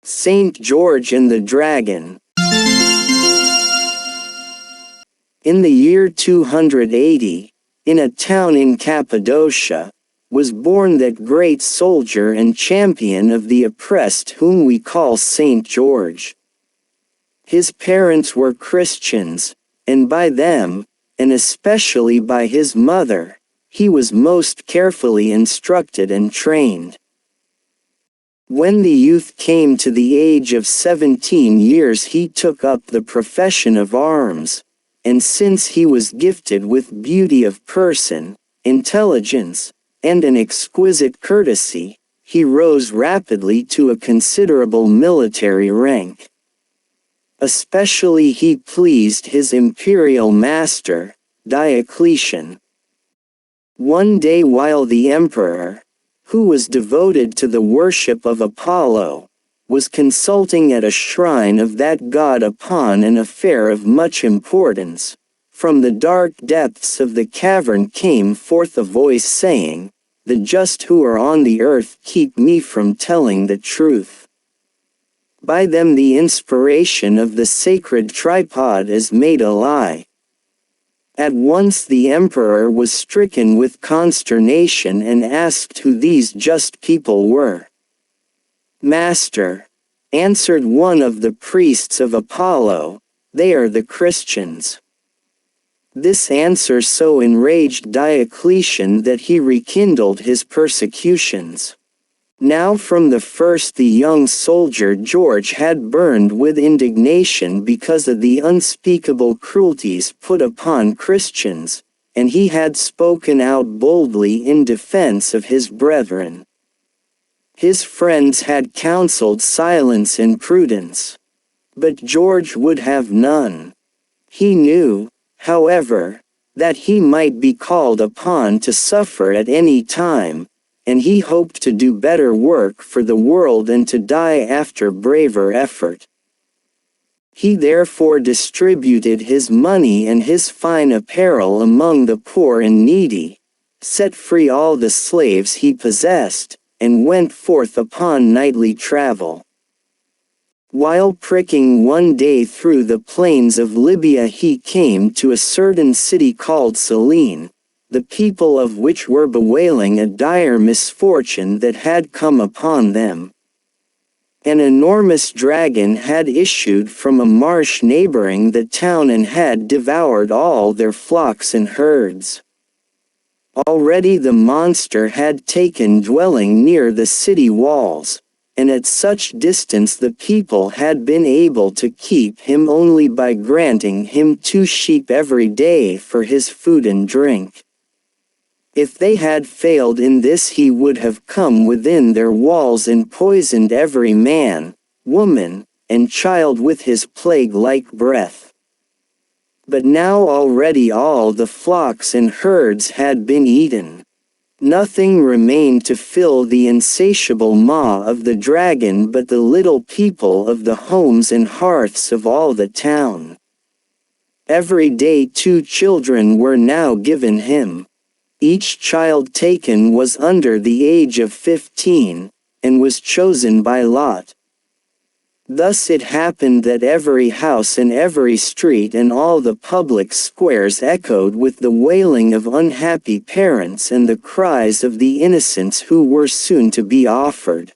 Saint George and the Dragon. In the year 280, in a town in Cappadocia, was born that great soldier and champion of the oppressed whom we call Saint George. His parents were Christians, and by them, and especially by his mother, he was most carefully instructed and trained. When the youth came to the age of 17 years he took up the profession of arms, and since he was gifted with beauty of person, intelligence, and an exquisite courtesy, he rose rapidly to a considerable military rank. Especially he pleased his imperial master, Diocletian. One day while the emperor, who was devoted to the worship of Apollo, was consulting at a shrine of that god upon an affair of much importance, from the dark depths of the cavern came forth a voice saying, "The just who are on the earth keep me from telling the truth. By them the inspiration of the sacred tripod is made a lie." At once the emperor was stricken with consternation and asked who these just people were. "Master," answered one of the priests of Apollo, "they are the Christians." This answer so enraged Diocletian that he rekindled his persecutions. Now from the first the young soldier George had burned with indignation because of the unspeakable cruelties put upon Christians, and he had spoken out boldly in defense of his brethren. His friends had counseled silence and prudence. But George would have none. He knew, however, that he might be called upon to suffer at any time, and he hoped to do better work for the world and to die after braver effort. He therefore distributed his money and his fine apparel among the poor and needy, set free all the slaves he possessed, and went forth upon nightly travel. While pricking one day through the plains of Libya he came to a certain city called Selene, the people of which were bewailing a dire misfortune that had come upon them. An enormous dragon had issued from a marsh neighboring the town and had devoured all their flocks and herds. Already the monster had taken dwelling near the city walls, and at such distance the people had been able to keep him only by granting him 2 sheep every day for his food and drink. If they had failed in this he would have come within their walls and poisoned every man, woman, and child with his plague-like breath. But now already all the flocks and herds had been eaten. Nothing remained to fill the insatiable maw of the dragon but the little people of the homes and hearths of all the town. Every day 2 children were now given him. Each child taken was under the age of 15, and was chosen by lot. Thus it happened that every house and every street and all the public squares echoed with the wailing of unhappy parents and the cries of the innocents who were soon to be offered.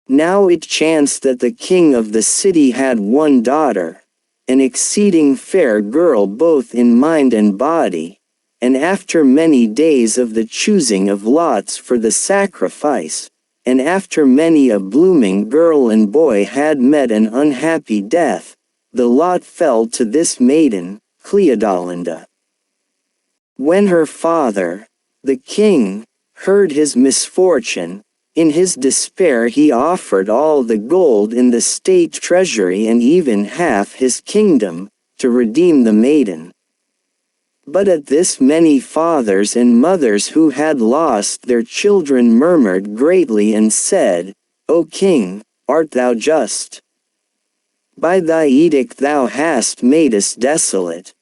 Now it chanced that the king of the city had one daughter, an exceeding fair girl both in mind and body, and after many days of the choosing of lots for the sacrifice, and after many a blooming girl and boy had met an unhappy death, the lot fell to this maiden, Cleodolinda. When her father, the king, heard his misfortune, in his despair he offered all the gold in the state treasury and even half his kingdom, to redeem the maiden. But at this many fathers and mothers who had lost their children murmured greatly and said, "O king, art thou just? By thy edict thou hast made us desolate.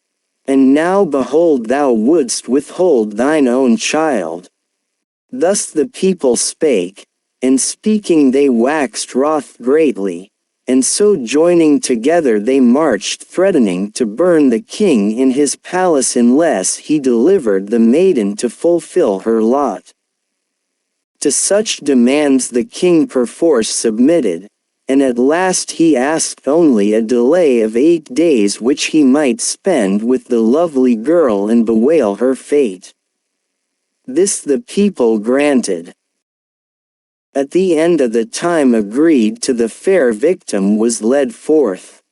And now behold thou wouldst withhold thine own child." Thus the people spake, and speaking they waxed wroth greatly, and so joining together they marched threatening to burn the king in his palace unless he delivered the maiden to fulfill her lot. To such demands the king perforce submitted, and at last he asked only a delay of 8 days which he might spend with the lovely girl and bewail her fate. This the people granted. At the end of the time agreed to, the fair victim was led forth.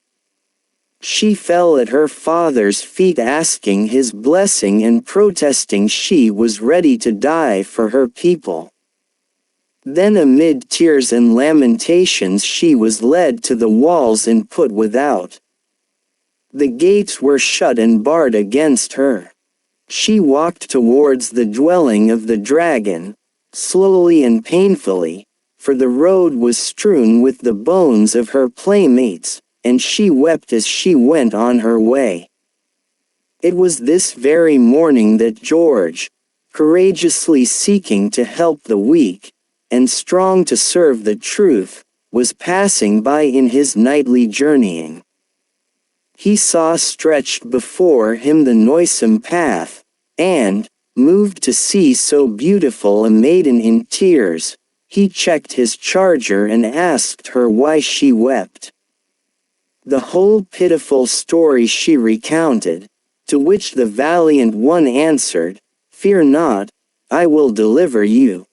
She fell at her father's feet asking his blessing and protesting she was ready to die for her people. Then amid tears and lamentations she was led to the walls and put without. The gates were shut and barred against her. She walked towards the dwelling of the dragon, slowly and painfully, for the road was strewn with the bones of her playmates, and she wept as she went on her way. It was this very morning that George, courageously seeking to help the weak, and strong to serve the truth, was passing by in his nightly journeying. He saw stretched before him the noisome path, and, moved to see so beautiful a maiden in tears, he checked his charger and asked her why she wept. The whole pitiful story she recounted, to which the valiant one answered, "Fear not, I will deliver you."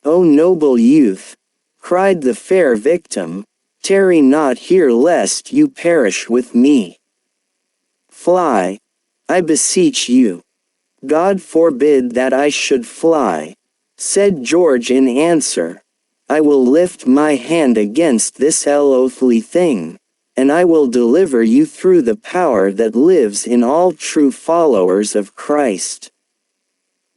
"O noble youth," cried the fair victim, "tarry not here lest you perish with me. Fly, I beseech you." "God forbid that I should fly," said George in answer. "I will lift my hand against this loathly thing, and I will deliver you through the power that lives in all true followers of Christ."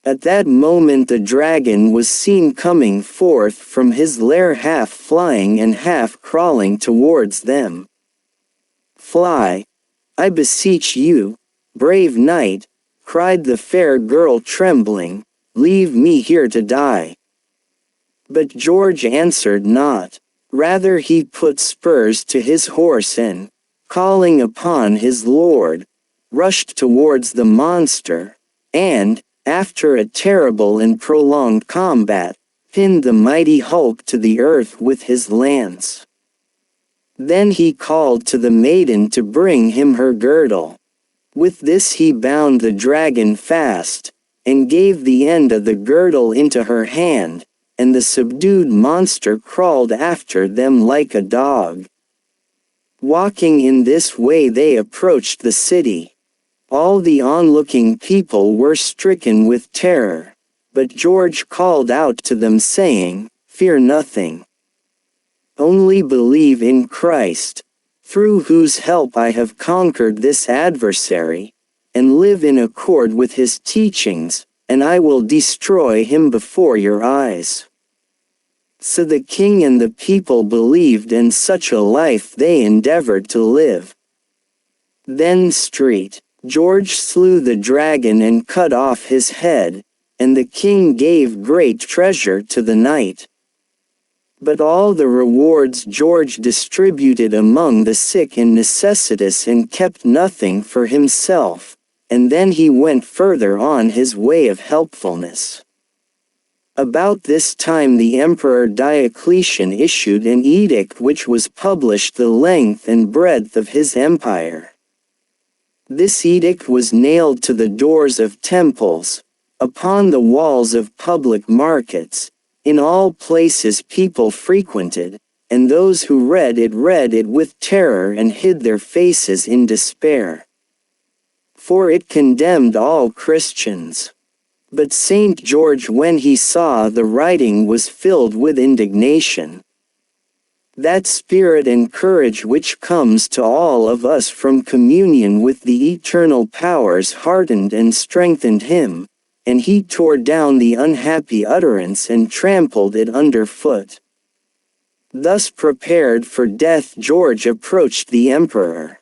At that moment the dragon was seen coming forth from his lair half flying and half crawling towards them. "Fly, I beseech you, brave knight," cried the fair girl trembling, "leave me here to die." But George answered not, rather he put spurs to his horse and, calling upon his lord, rushed towards the monster, and, after a terrible and prolonged combat, pinned the mighty hulk to the earth with his lance. Then he called to the maiden to bring him her girdle. With this he bound the dragon fast, and gave the end of the girdle into her hand, and the subdued monster crawled after them like a dog. Walking in this way they approached the city. All the onlooking people were stricken with terror, but George called out to them saying, "Fear nothing. Only believe in Christ, through whose help I have conquered this adversary, and live in accord with his teachings, and I will destroy him before your eyes." So the king and the people believed, and such a life they endeavored to live. Then George slew the dragon and cut off his head, and the king gave great treasure to the knight. But all the rewards George distributed among the sick and necessitous and kept nothing for himself, and then he went further on his way of helpfulness. About this time the Emperor Diocletian issued an edict which was published the length and breadth of his empire. This edict was nailed to the doors of temples, upon the walls of public markets, in all places people frequented, and those who read it with terror and hid their faces in despair. For it condemned all Christians. But St. George, when he saw the writing, was filled with indignation. That spirit and courage which comes to all of us from communion with the eternal powers heartened and strengthened him, and he tore down the unhappy utterance and trampled it underfoot. Thus prepared for death, George approached the emperor.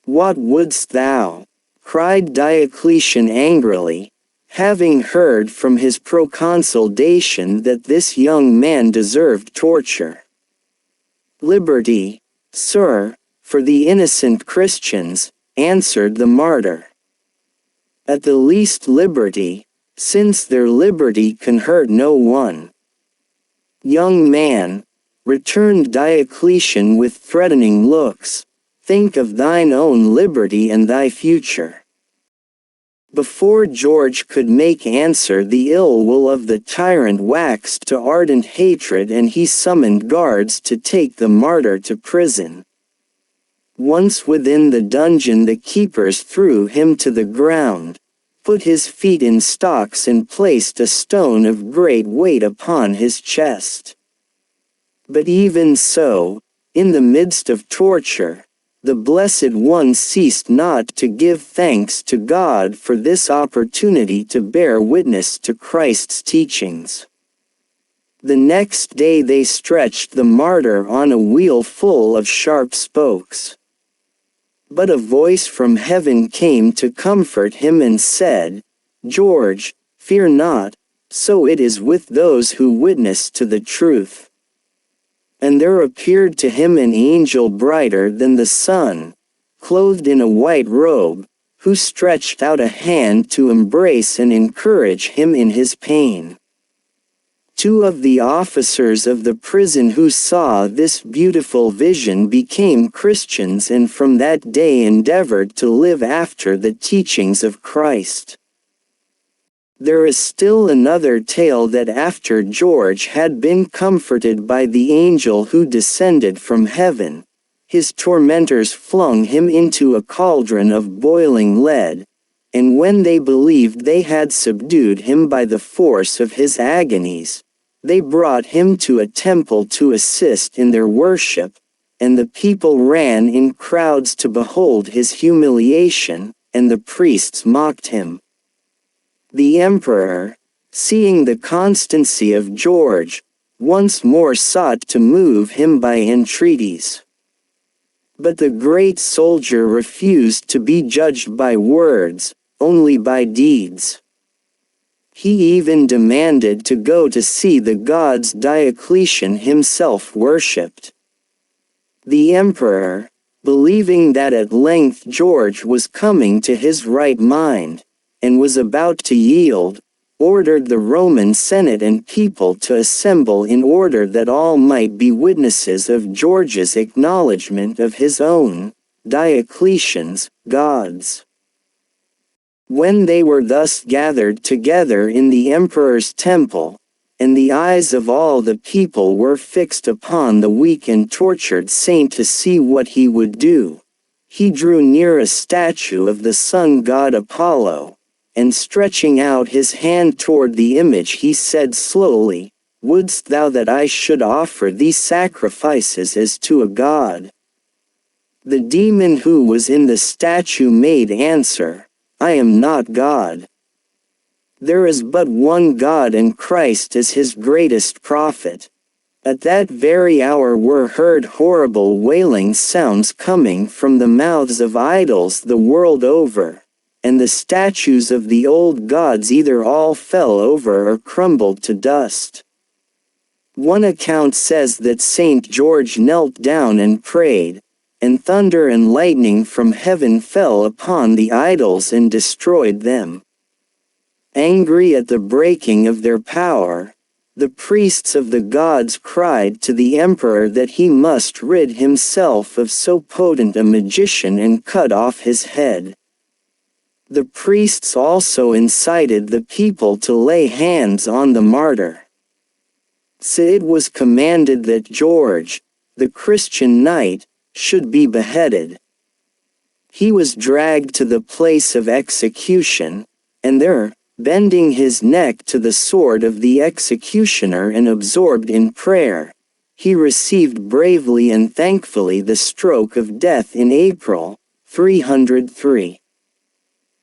"What wouldst thou?" cried Diocletian angrily. having heard from his proconsultation that this young man deserved torture. "Liberty, sir, for the innocent Christians," answered the martyr. "At the least liberty, since their liberty can hurt no one." "Young man," returned Diocletian with threatening looks, "think of thine own liberty and thy future." Before George could make answer, the ill will of the tyrant waxed to ardent hatred, and he summoned guards to take the martyr to prison. Once within the dungeon, the keepers threw him to the ground, put his feet in stocks, and placed a stone of great weight upon his chest. But even so, in the midst of torture, the Blessed One ceased not to give thanks to God for this opportunity to bear witness to Christ's teachings. The next day they stretched the martyr on a wheel full of sharp spokes. But a voice from heaven came to comfort him and said, "George, fear not, so it is with those who witness to the truth." And there appeared to him an angel brighter than the sun, clothed in a white robe, who stretched out a hand to embrace and encourage him in his pain. Two of the officers of the prison who saw this beautiful vision became Christians, and from that day endeavored to live after the teachings of Christ. There is still another tale, that after George had been comforted by the angel who descended from heaven, his tormentors flung him into a cauldron of boiling lead, and when they believed they had subdued him by the force of his agonies, they brought him to a temple to assist in their worship, and the people ran in crowds to behold his humiliation, and the priests mocked him. The emperor, seeing the constancy of George, once more sought to move him by entreaties. But the great soldier refused to be judged by words, only by deeds. He even demanded to go to see the gods Diocletian himself worshipped. The emperor, believing that at length George was coming to his right mind, and was about to yield, ordered the Roman Senate and people to assemble in order that all might be witnesses of George's acknowledgement of his own, Diocletian's, gods. When they were thus gathered together in the emperor's temple, and the eyes of all the people were fixed upon the weak and tortured saint to see what he would do, he drew near a statue of the sun god Apollo, and stretching out his hand toward the image he said slowly, "Wouldst thou that I should offer these sacrifices as to a god?" The demon who was in the statue made answer, "I am not God. There is but one God, and Christ is his greatest prophet." At that very hour were heard horrible wailing sounds coming from the mouths of idols the world over, and the statues of the old gods either all fell over or crumbled to dust. One account says that Saint George knelt down and prayed, and thunder and lightning from heaven fell upon the idols and destroyed them. Angry at the breaking of their power, the priests of the gods cried to the emperor that he must rid himself of so potent a magician and cut off his head. The priests also incited the people to lay hands on the martyr. So it was commanded that George, the Christian knight, should be beheaded. He was dragged to the place of execution, and there, bending his neck to the sword of the executioner and absorbed in prayer, he received bravely and thankfully the stroke of death in April, 303.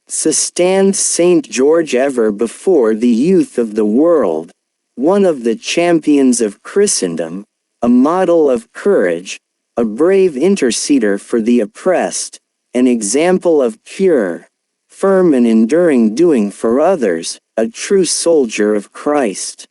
So stands Saint George ever before the youth of the world, one of the champions of Christendom, a model of courage, a brave interceder for the oppressed, an example of pure, firm and enduring doing for others, a true soldier of Christ.